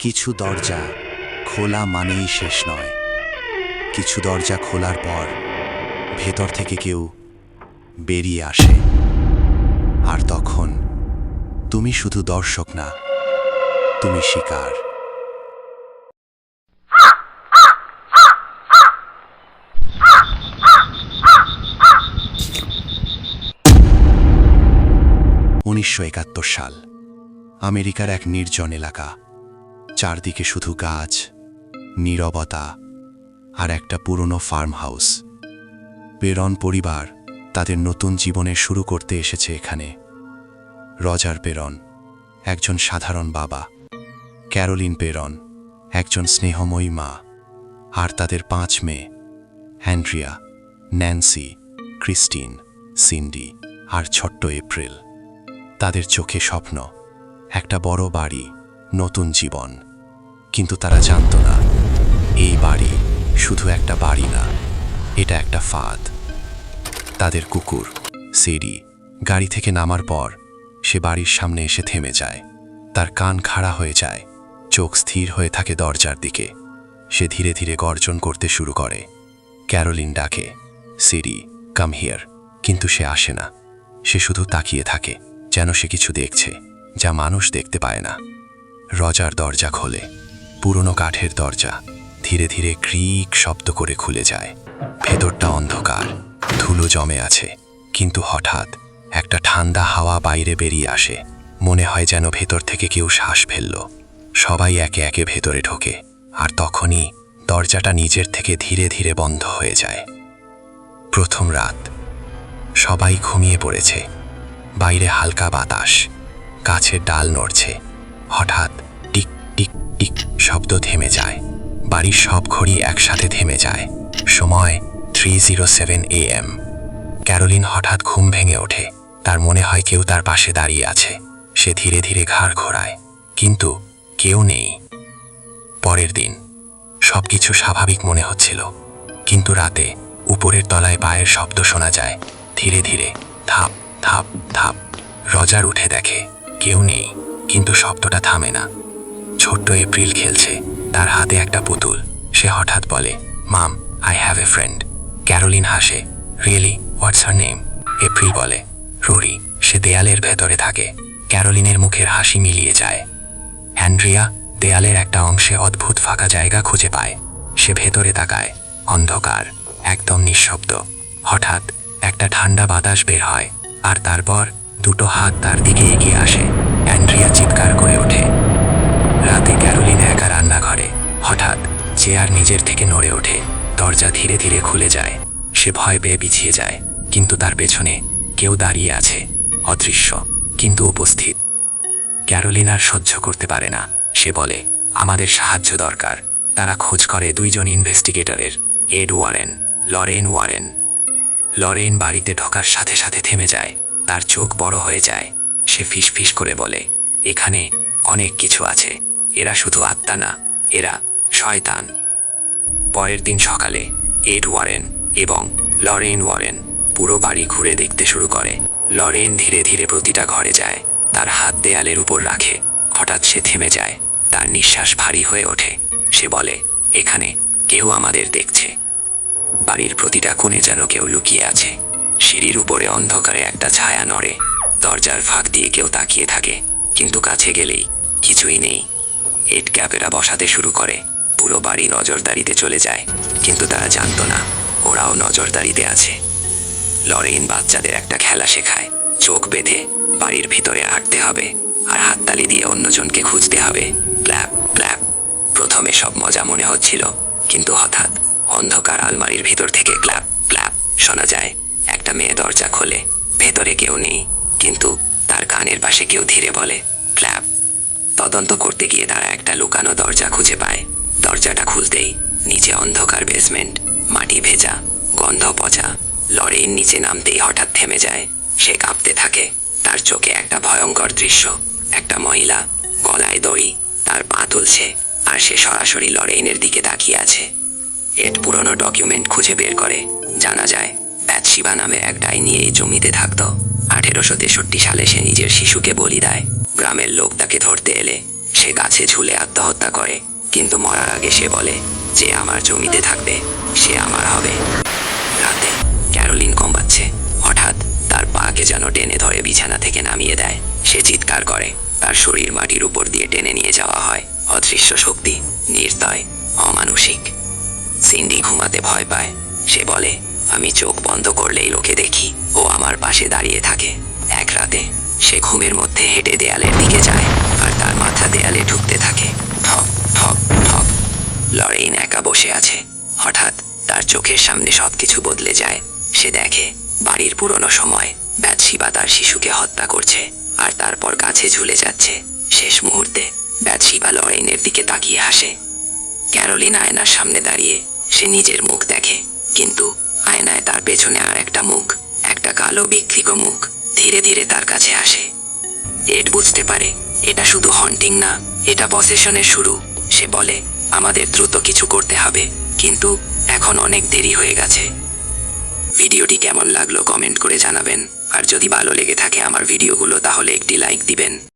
কিছু দরজা খোলা মানেই শেষ নয়। কিছু দরজা খোলার পর ভেতর থেকে কেউ বেরিয়ে আসে, আর তখন তুমি শুধু দর্শক না, তুমি শিকার। উনিশশো ৭১ সাল, আমেরিকার এক নির্জন এলাকা। চারদিকে শুধু গাছ, নীরবতা আর একটা পুরনো ফার্ম হাউস। পেরন পরিবার তাদের নতুন জীবনের শুরু করতে এসেছে এখানে। রজার পেরন একজন সাধারণ বাবা, ক্যারোলিন পেরন একজন স্নেহময়ী মা, আর তাদের 5 মেয়ে, অ্যান্ড্রিয়া, ন্যান্সি, ক্রিস্টিন, সিন্ডি আর ছোট্ট এপ্রিল। তাদের চোখে স্বপ্ন, একটা বড় বাড়ি, নতুন জীবন। কিন্তু তারা জানত না, এই বাড়ি শুধু একটা বাড়ি না, এটা একটা ফাঁদ। তাদের কুকুর সেডি গাড়ি থেকে নামার পর সে বাড়ির সামনে এসে থেমে যায়। তার কান খাড়া হয়ে যায়, চোখ স্থির হয়ে থাকে দরজার দিকে। সে ধীরে ধীরে গর্জন করতে শুরু করে। ক্যারোলিন ডাকে, সেডি কাম হিয়ার, কিন্তু সে আসে না। সে শুধু তাকিয়ে থাকে, যেন সে কিছু দেখছে যা মানুষ দেখতে পায় না। রজার দরজা খোলে, পুরনো কাঠের দরজা ধীরে ধীরে ক্রিক শব্দ করে খুলে যায়। ভেতরটা অন্ধকার, ধুলো জমে আছে, কিন্তু হঠাৎ একটা ঠান্ডা হাওয়া বাইরে বেরিয়ে আসে। মনে হয় যেন ভেতর থেকে কেউ শ্বাস ফেলল। সবাই একে একে ভেতরে ঢোকে, আর তখনই দরজাটা নিজের থেকে ধীরে ধীরে বন্ধ হয়ে যায়। প্রথম রাত, সবাই ঘুমিয়ে পড়েছে। বাইরে হালকা বাতাস, গাছের ডাল নড়ছে। হঠাৎ টিক টিক টিক শব্দ থেমে যায়। বাড়ির সব ঘড়ি একসাথে থেমে যায়। সময় 3:07 AM। ক্যারোলিন হঠাৎ ঘুম ভেঙে ওঠে। তার মনে হয় কেউ তার পাশে দাঁড়িয়ে আছে। সে ধীরে ধীরে ঘাড় ঘোরায়, কিন্তু কেউ নেই। পরের দিন সবকিছু স্বাভাবিক মনে হচ্ছিল, কিন্তু রাতে উপরের তলায় পায়ের শব্দ শোনা যায়, ধীরে ধীরে, ধাপ ধাপ ধাপ। রজার উঠে দেখে কেউ নেই, কিন্তু শব্দটা থামে না। ছোট্ট এপ্রিল খেলছে, তার হাতে একটা পুতুল। সে হঠাৎ বলে, mom, I have a friend. Caroline হাসে, really, what's her name? April বলে, রুরি। সে দেয়ালের ভেতরে থাকে। ক্যারোলিনের মুখের হাসি মিলিয়ে যায়। অ্যান্ড্রিয়া দেয়ালের একটা অংশে অদ্ভুত ফাঁকা জায়গা খুঁজে পায়। সে ভেতরে তাকায়, অন্ধকার, একদম নিঃশব্দ। হঠাৎ একটা ঠান্ডা বাতাস বের হয়, আর তারপর দুটো হাত তার দিকে এগিয়ে আসে। অ্যান্ড্রিয়া চিৎকার করে ওঠে। রাতে ক্যারোলিন একা রান্নাঘরে। হঠাৎ চেয়ার নিজের থেকে নড়ে ওঠে। দরজা ধীরে ধীরে খুলে যায়। সে ভয় পেয়ে পিছিয়ে যায়, কিন্তু তার পেছনে কেউ দাঁড়িয়ে আছে, অদৃশ্য কিন্তু উপস্থিত। ক্যারোলিন আর সহ্য করতে পারে না। সে বলে, আমাদের সাহায্য দরকার। তারা খোঁজ করে 2 জন ইনভেস্টিগেটরের, Ed Warren, Lorraine Warren. Lorraine বাড়িতে ঢোকার সাথে সাথে থেমে যায়। তার চোখ বড় হয়ে যায়। সে ফিসফিস করে বলে, এখানে অনেক কিছু আছে। এরা শুধু আত্মা না, এরা শয়তান। পরের দিন সকালে এড ওয়ারেন এবং লরেন ওয়ারেন পুরো বাড়ি ঘুরে দেখতে শুরু করে। লরেন ধীরে ধীরে প্রতিটা ঘরে যায়, তার হাত দেয়ালের উপর রাখে। হঠাৎ সে থেমে যায়, তার নিঃশ্বাস ভারী হয়ে ওঠে। সে বলে, এখানে কেউ আমাদের দেখছে। বাড়ির প্রতিটা কোণে যেন কেউ লুকিয়ে আছে। সিঁড়ির উপরে অন্ধকারে একটা ছায়া নড়ে। দরজার ফাঁক দিয়ে কেউ তাকিয়ে থাকে, কিন্তু কাছে গেলেই কিছুই নেই। এড ক্যাপেরা বসাতে শুরু করে। পুরো বাড়ি নজরদারিতে চলে যায়, কিন্তু তারা জানতো না ওরাও নজরদারিতে আছে। লরেন বাচ্চাদের একটা খেলা শেখায়, চোখ বেঁধে বাড়ির ভিতরে হাঁটতে হবে, আর হাততালি দিয়ে অন্যজনকে খুঁজতে হবে। Clap clap. প্রথমে সব মজা মনে হচ্ছিল, কিন্তু হঠাৎ অন্ধকার আলমারির ভিতর থেকে ক্ল্যাপ ক্ল্যাপ শোনা যায়। একটা মেয়ে দরজা খোলে। ভেতরে কেউ নেই, কিন্তু তার কানের পাশে কেউ ধীরে বলে, ক্ল্যাপ। তদন্ত করতে গিয়ে তারা একটা লুকানো দরজা খুঁজে পায়। দরজাটা খুলতেই নিচে অন্ধকার বেসমেন্ট, মাটি ভেজা, গন্ধ পচা। লরেন নিচে নামতেই হঠাৎ থেমে যায়। সে কাঁপতে থাকে। তার চোখে একটা ভয়ঙ্কর দৃশ্য, একটা মহিলা, গলায় দড়ি, তার পা তুলছে, আর সে সরাসরি লরেনের দিকে তাকিয়ে আছে। এড পুরনো ডকুমেন্ট খুঁজে বের করে। জানা যায় ব্যাথশিবা নামে এক ডাইনি এই জমিতে থাকত। 1863 সালে সে নিজের শিশুকে বলি দেয়। গ্রামের লোক তাকে ধরতে এলে সে সে গাছে ঝুলে আত্মহত্যা করে, কিন্তু মরার আগে সে বলে যে আমার জমিতে থাকবে সে আমার হবে। রাতে ক্যারোলিন ঘুমাচ্ছে, হঠাৎ তার পাকে যেন টেনে ধরে বিছানা থেকে নামিয়ে দেয়। সে চিৎকার করে, তার শরীর মাটির উপর দিয়ে টেনে নিয়ে যাওয়া হয়। অদৃশ্য শক্তি, নির্দয়, অমানুষিক। সিন্ডি ঘুমাতে ভয় পায়। সে বলে, আমি চোখ বন্ধ করলেই লোকে দেখি ও আমার পাশে দাঁড়িয়ে থাকে। এক রাতে সে ঘুমের মধ্যে হেঁটে দেয়ালের দিকে যায়, আর তার মাথা দেয়ালে ঢুকতে থাকে। ঠক ঠক ঠক। লরেইন একা বসে আছে। হঠাৎ তার চোখের সামনে সবকিছু বদলে যায়। সে দেখে বাড়ির পুরনো সময় ব্যাথশিবা তার শিশুকে হত্যা করছে, আর তারপর গাছে ঝুলে যাচ্ছে। শেষ মুহূর্তে ব্যাথশিবা লরেইনের দিকে তাকিয়ে হাসে। ক্যারোলিন আয়নার সামনে দাঁড়িয়ে সে নিজের মুখ দেখে, কিন্তু আয়নায় তার পেছনে আর একটা মুখ, একটা কালো বিকৃত মুখ ধীরে ধীরে তার কাছে আসে। এড বুঝতে পারে এটা শুধু হন্টিং না, এটা পসেশনের শুরু। সে বলে, আমাদের দ্রুত কিছু করতে হবে, কিন্তু এখন অনেক দেরি হয়ে গেছে। ভিডিওটি কেমন লাগলো কমেন্ট করে জানাবেন, আর যদি ভালো লেগে থাকে আমার ভিডিওগুলো তাহলে একটি লাইক দিবেন।